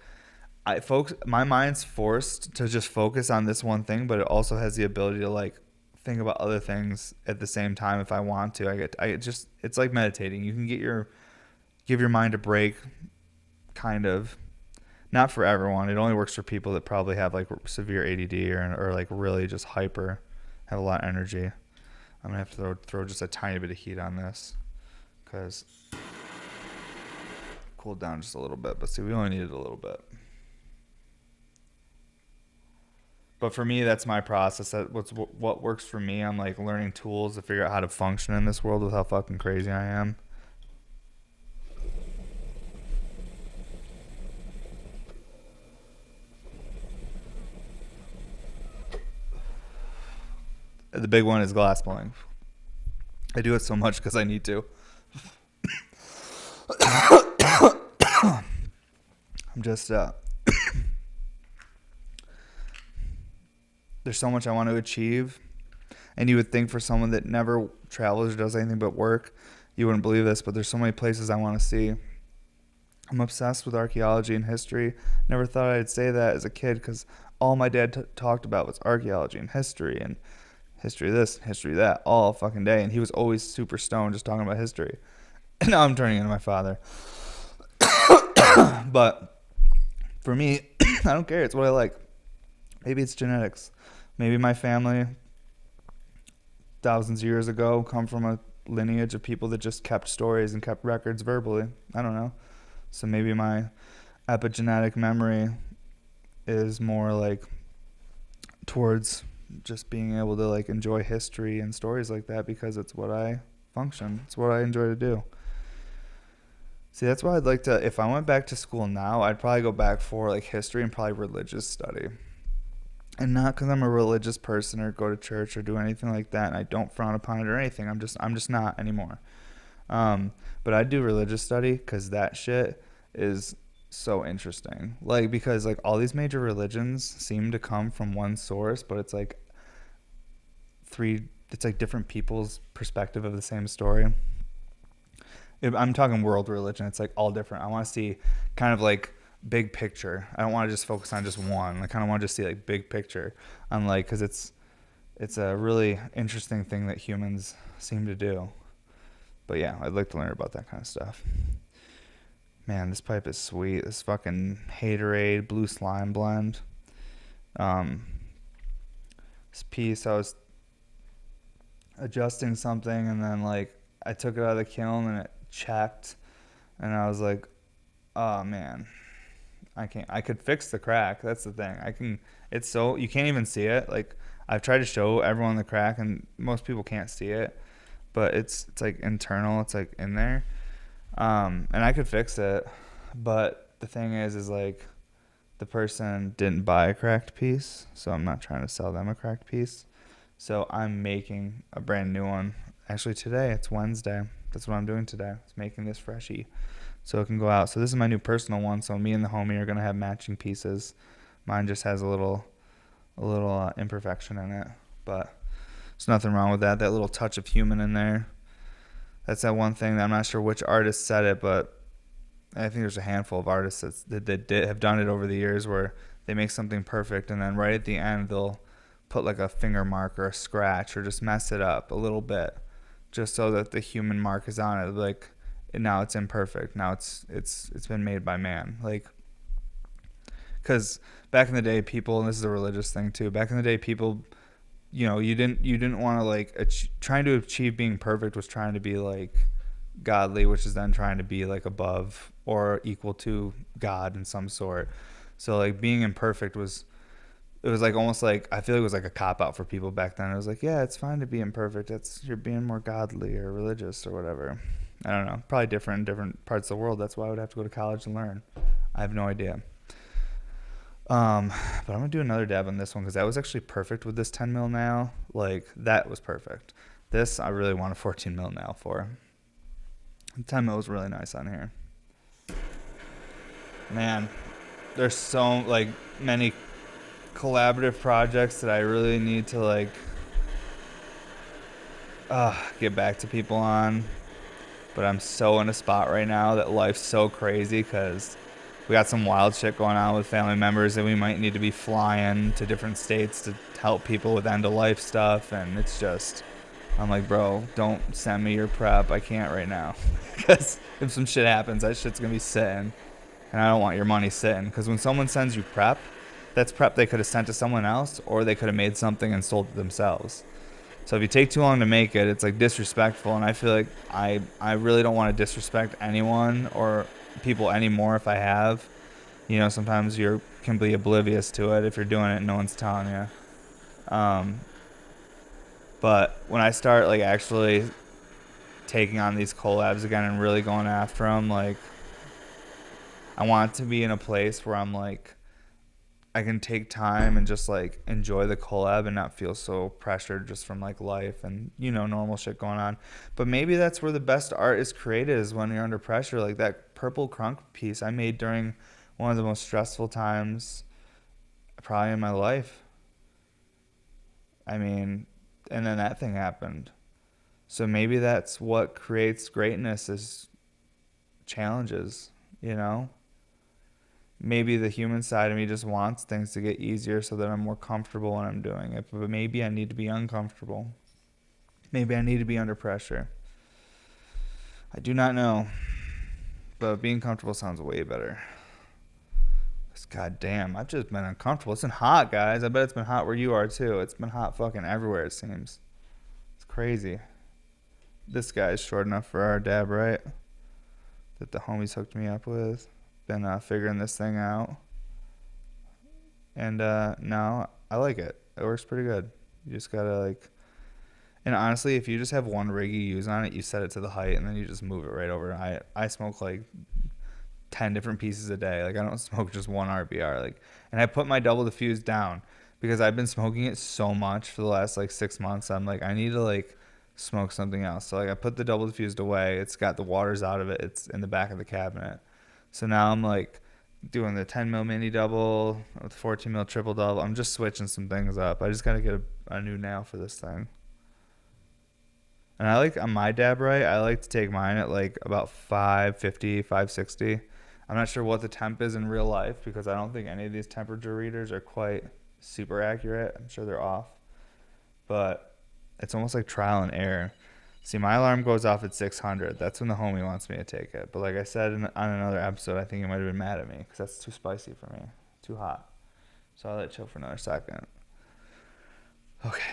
my mind's forced to just focus on this one thing, but it also has the ability to like think about other things at the same time if I want to. It's like meditating. You can give your mind a break, kind of. Not for everyone. It only works for people that probably have like severe ADD or like really just hyper, have a lot of energy. I'm gonna have to throw just a tiny bit of heat on this because cooled down just a little bit. But see, we only needed a little bit. But for me, that's my process. What works for me. I'm like learning tools to figure out how to function in this world with how fucking crazy I am. The big one is glass blowing. I do it so much because I need to. I'm just there's so much I want to achieve, and you would think for someone that never travels or does anything but work, you wouldn't believe this, but there's so many places I want to see. I'm obsessed with archaeology and history. Never thought I'd say that as a kid because all my dad talked about was archaeology and history this, history that, all fucking day. And he was always super stoned just talking about history. And now I'm turning into my father. But for me, I don't care. It's what I like. Maybe it's genetics. Maybe my family, thousands of years ago, come from a lineage of people that just kept stories and kept records verbally. I don't know. So maybe my epigenetic memory is more like towards just being able to like enjoy history and stories like that because it's what I function. It's what I enjoy to do. See, that's why I'd like to, if I went back to school now, I'd probably go back for like history and probably religious study. And not because I'm a religious person or go to church or do anything like that. And I don't frown upon it or anything. I'm just not anymore. But I do religious study because that shit is so interesting. Like, because like all these major religions seem to come from one source, but it's like it's like different people's perspective of the same story. I'm talking world religion. It's like all different. I want to see kind of like big picture. I don't want to just focus on just one. I kind of want to just see like big picture on like, because it's a really interesting thing that humans seem to do. But yeah, I'd like to learn about that kind of stuff. Man, this pipe is sweet. This fucking Haterade Blue Slime blend. This piece, I was adjusting something and then like I took it out of the kiln and it checked and I was like, oh man, I could fix the crack. That's the thing. You can't even see it. Like I've tried to show everyone the crack and most people can't see it, but it's like internal. It's like in there. And I could fix it, but the thing is like the person didn't buy a cracked piece, so I'm not trying to sell them a cracked piece. So I'm making a brand new one. Actually today, it's Wednesday. That's what I'm doing today. It's making this freshie so it can go out. So this is my new personal one. So me and the homie are going to have matching pieces. Mine just has a little imperfection in it, but there's nothing wrong with that. That little touch of human in there. That's that one thing that I'm not sure which artist said it, but I think there's a handful of artists that have done it over the years where they make something perfect and then right at the end they'll put like a finger mark or a scratch or just mess it up a little bit just so that the human mark is on it. Like now it's imperfect. Now it's been made by man. Like, because back in the day, people, and this is a religious thing too. Back in the day, people, you didn't want to like trying to achieve being perfect was trying to be like godly, which is then trying to be like above or equal to God in some sort. So like being imperfect was like almost like I feel like it was like a cop out for people back then. It was like, yeah, it's fine to be imperfect. You're being more godly or religious or whatever. I don't know. Probably different in different parts of the world. That's why I would have to go to college and learn. I have no idea. But I'm gonna do another dab on this one because that was actually perfect with this 10 mil nail. Like that was perfect. This I really want a 14 mil nail for. 10 mil was really nice on here. Man, there's so like many collaborative projects that I really need to like get back to people on. But I'm so in a spot right now that life's so crazy because we got some wild shit going on with family members that we might need to be flying to different states to help people with end of life stuff. And it's just, I'm like, bro, don't send me your prep. I can't right now. Because if some shit happens, that shit's going to be sitting. And I don't want your money sitting. Because when someone sends you prep, that's prep they could have sent to someone else or they could have made something and sold it themselves. So if you take too long to make it, it's like disrespectful. And I feel like I really don't want to disrespect anyone or people anymore if I have. Sometimes you're completely oblivious to it if you're doing it and no one's telling you. But when I start like actually taking on these collabs again and really going after them, like I want to be in a place where I'm like I can take time and just like enjoy the collab and not feel so pressured just from like life and normal shit going on. But maybe that's where the best art is created, is when you're under pressure. Like that purple crunk piece I made during one of the most stressful times probably in my life. I mean, and then that thing happened. So maybe that's what creates greatness, is challenges, Maybe the human side of me just wants things to get easier so that I'm more comfortable when I'm doing it. But maybe I need to be uncomfortable. Maybe I need to be under pressure. I do not know. But being comfortable sounds way better. Because goddamn, I've just been uncomfortable. It's been hot, guys. I bet it's been hot where you are too. It's been hot fucking everywhere, it seems. It's crazy. This guy's short enough for our dab, right? That the homies hooked me up with. Been figuring this thing out, and now I like it. It works pretty good. You just gotta like, and honestly, if you just have one rig you use on it, you set it to the height and then you just move it right over. I smoke like 10 different pieces a day. Like I don't smoke just one RBR. Like, and I put my double diffuse down because I've been smoking it so much for the last like 6 months. I'm like, I need to like smoke something else. So like I put the double diffused away. It's got the waters out of it. It's in the back of the cabinet. So now I'm like doing the 10 mil mini double with 14 mil triple double. I'm just switching some things up. I just got to get a new nail for this thing. And I like, on my dab right, I like to take mine at like about 550, 560. I'm not sure what the temp is in real life because I don't think any of these temperature readers are quite super accurate. I'm sure they're off. But it's almost like trial and error. See, my alarm goes off at 600. That's when the homie wants me to take it. But like I said on another episode, I think he might have been mad at me because that's too spicy for me. Too hot. So I'll let it chill for another second. Okay.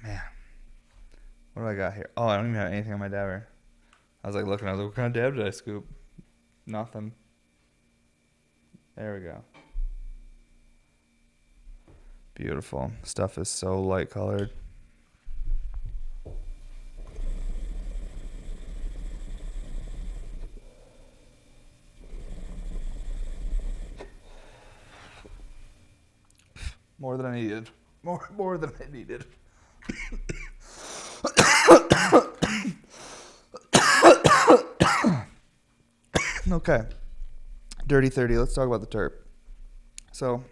Man. What do I got here? Oh, I don't even have anything on my dabber. I was like looking. I was like, what kind of dab did I scoop? Nothing. There we go. Beautiful. Stuff is so light colored. More than I needed. More than I needed. Okay. Dirty 30. Let's talk about the terp. So,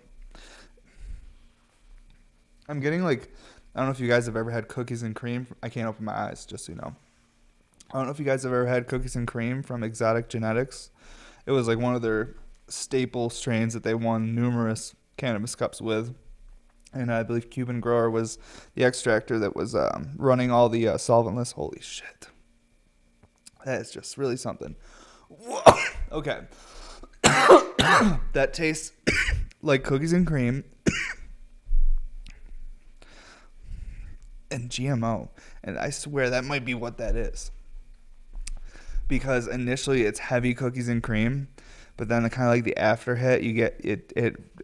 I'm getting like, I don't know if you guys have ever had cookies and cream. I can't open my eyes, just so you know. I don't know if you guys have ever had cookies and cream from Exotic Genetics. It was like one of their staple strains that they won numerous cannabis cups with. And I believe Cuban Grower was the extractor that was running all the solventless. Holy shit. That is just really something. Whoa. Okay. That tastes like cookies and cream and GMO. And I swear that might be what that is. Because initially it's heavy cookies and cream, but then the kind of like the after hit, you get it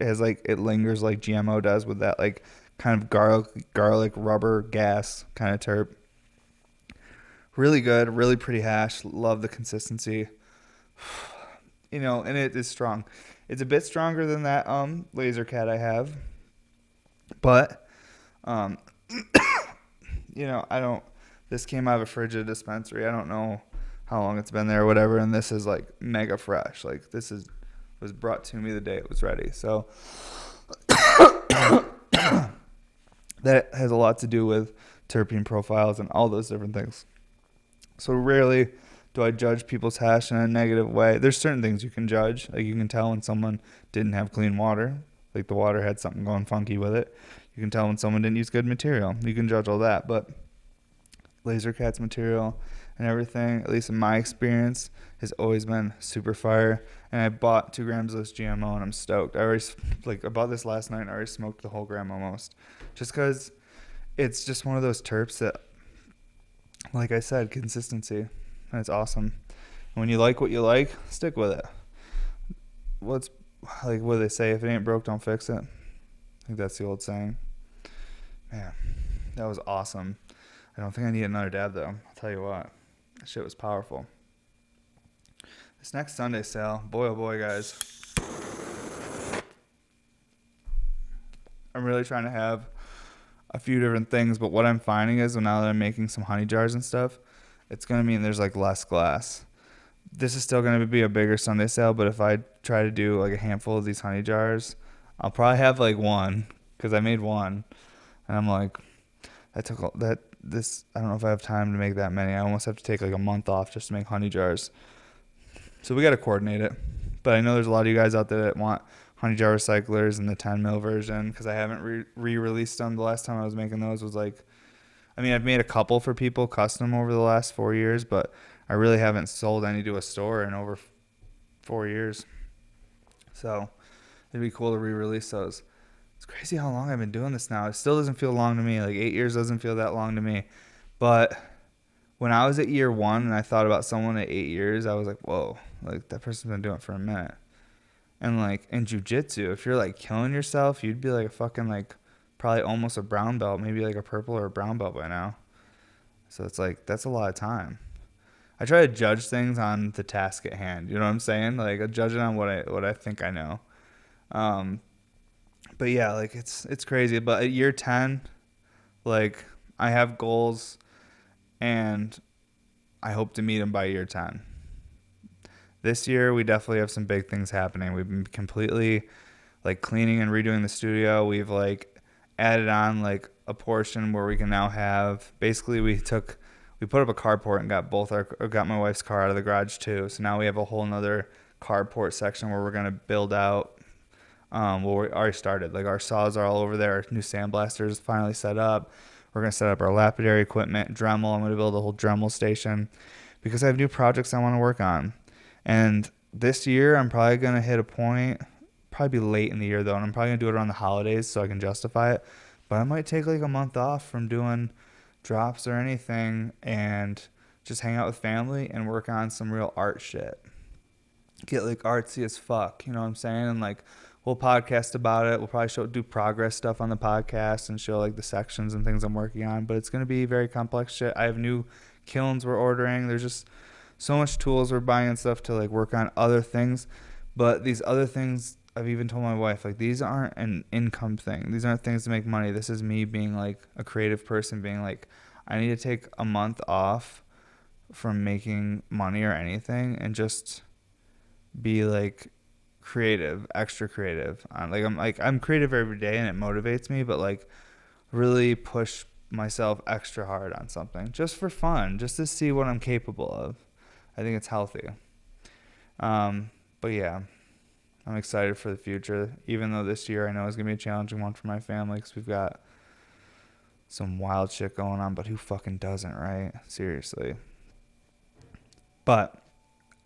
has like, it lingers like GMO does with that like kind of garlic rubber gas kind of terp. Really good, really pretty hash. Love the consistency. And it is strong. It's a bit stronger than that Laser Cat I have. But I don't, this came out of a frigid dispensary. I don't know how long it's been there or whatever, and this is like mega fresh. Like was brought to me the day it was ready. So that has a lot to do with terpene profiles and all those different things. So rarely do I judge people's hash in a negative way. There's certain things you can judge. Like you can tell when someone didn't have clean water. Like the water had something going funky with it. You can tell when someone didn't use good material. You can judge all that. But Laser Cat's material and everything, at least in my experience, has always been super fire. And I bought 2 grams of this GMO and I'm stoked. I bought this last night and I already smoked the whole gram almost. Just because it's just one of those terps that, like I said, consistency. And it's awesome. And when you like what you like, stick with it. What do they say? If it ain't broke, don't fix it. I think that's the old saying. Man, that was awesome. I don't think I need another dab, though. I'll tell you what. That shit was powerful. This next Sunday sale, boy, oh boy, guys. I'm really trying to have a few different things, but what I'm finding is now that I'm making some honey jars and stuff, it's going to mean there's like less glass. This is still going to be a bigger Sunday sale, but if I try to do like a handful of these honey jars, I'll probably have like one because I made one. And I'm like, I don't know if I have time to make that many. I almost have to take like a month off just to make honey jars. So we got to coordinate it. But I know there's a lot of you guys out there that want honey jar recyclers in the 10 mil version because I haven't re-released them. The last time I was making those was like, I've made a couple for people custom over the last 4 years, but I really haven't sold any to a store in over 4 years. So it'd be cool to re-release those. It's crazy how long I've been doing this now. It still doesn't feel long to me. Like 8 years doesn't feel that long to me. But when I was at year 1 and I thought about someone at 8 years, I was like, whoa, like that person's been doing it for a minute. And like in jiu-jitsu, if you're like killing yourself, you'd be like a fucking like probably almost a brown belt, maybe like a purple or a brown belt by now. So it's like, that's a lot of time. I try to judge things on the task at hand. You know what I'm saying? Like I judge it on what I think I know. But yeah, like it's crazy. But at year 10, like I have goals and I hope to meet them by year 10. This year, we definitely have some big things happening. We've been completely like cleaning and redoing the studio. We've like added on like a portion where we can now have, basically we put up a carport and got my wife's car out of the garage too. So now we have a whole nother carport section where we're going to build out. Well, we already started. Like our saws are all over there. Our new sandblaster is finally set up. We're going to set up our lapidary equipment, Dremel. I'm going to build a whole Dremel station because I have new projects I want to work on. And this year, I'm probably going to hit a point, probably be late in the year though, and I'm probably going to do it around the holidays so I can justify it. But I might take like a month off from doing drops or anything and just hang out with family and work on some real art shit. Get like artsy as fuck, you know what I'm saying? And like we'll podcast about it. We'll probably do progress stuff on the podcast and show like the sections and things I'm working on. But it's going to be very complex shit. I have new kilns we're ordering. There's just so much tools we're buying and stuff to like work on other things. But these other things, I've even told my wife, like these aren't an income thing. These aren't things to make money. This is me being like a creative person being like, I need to take a month off from making money or anything and just be like creative, extra creative. I'm creative every day and it motivates me, but like really push myself extra hard on something just for fun, just to see what I'm capable of. I think it's healthy. But yeah, I'm excited for the future, even though this year I know is going to be a challenging one for my family because we've got some wild shit going on, but who fucking doesn't, right? Seriously. But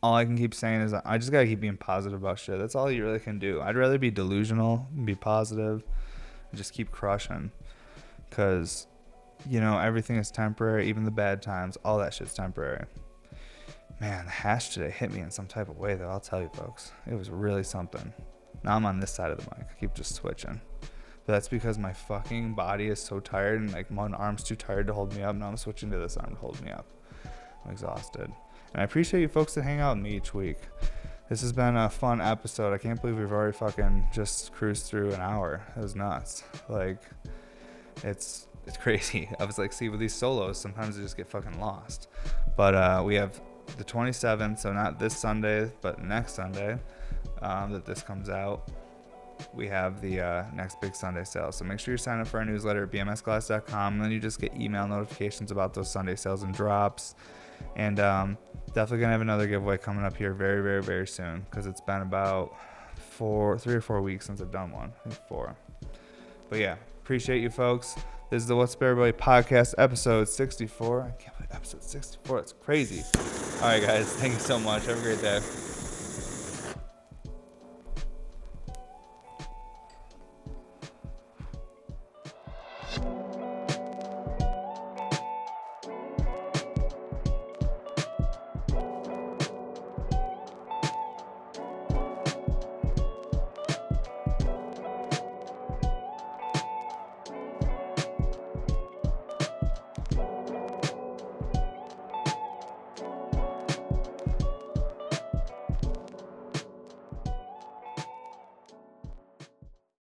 all I can keep saying is I just got to keep being positive about shit. That's all you really can do. I'd rather be delusional and be positive and just keep crushing because, you know, everything is temporary, even the bad times. All that shit's temporary. Man, the hash today hit me in some type of way, though. I'll tell you, folks. It was really something. Now I'm on this side of the mic. I keep just switching. But that's because my fucking body is so tired and, like, one arm's too tired to hold me up. Now I'm switching to this arm to hold me up. I'm exhausted. And I appreciate you folks that hang out with me each week. This has been a fun episode. I can't believe we've already fucking just cruised through an hour. It was nuts. Like, it's crazy. I was like, see, with these solos, sometimes I just get fucking lost. But we have the 27th, so not this Sunday, but next Sunday that this comes out. We have the next big Sunday sale. So make sure you sign up for our newsletter at bmsglass.com, and then you just get email notifications about those Sunday sales and drops. And definitely going to have another giveaway coming up here very, very, very soon because it's been about 3 or 4 weeks since I've done one. I think 4. But yeah, appreciate you folks. This is the What's Up Everybody podcast, episode 64. I can't believe episode 64. That's crazy. All right, guys. Thank you so much. Have a great day.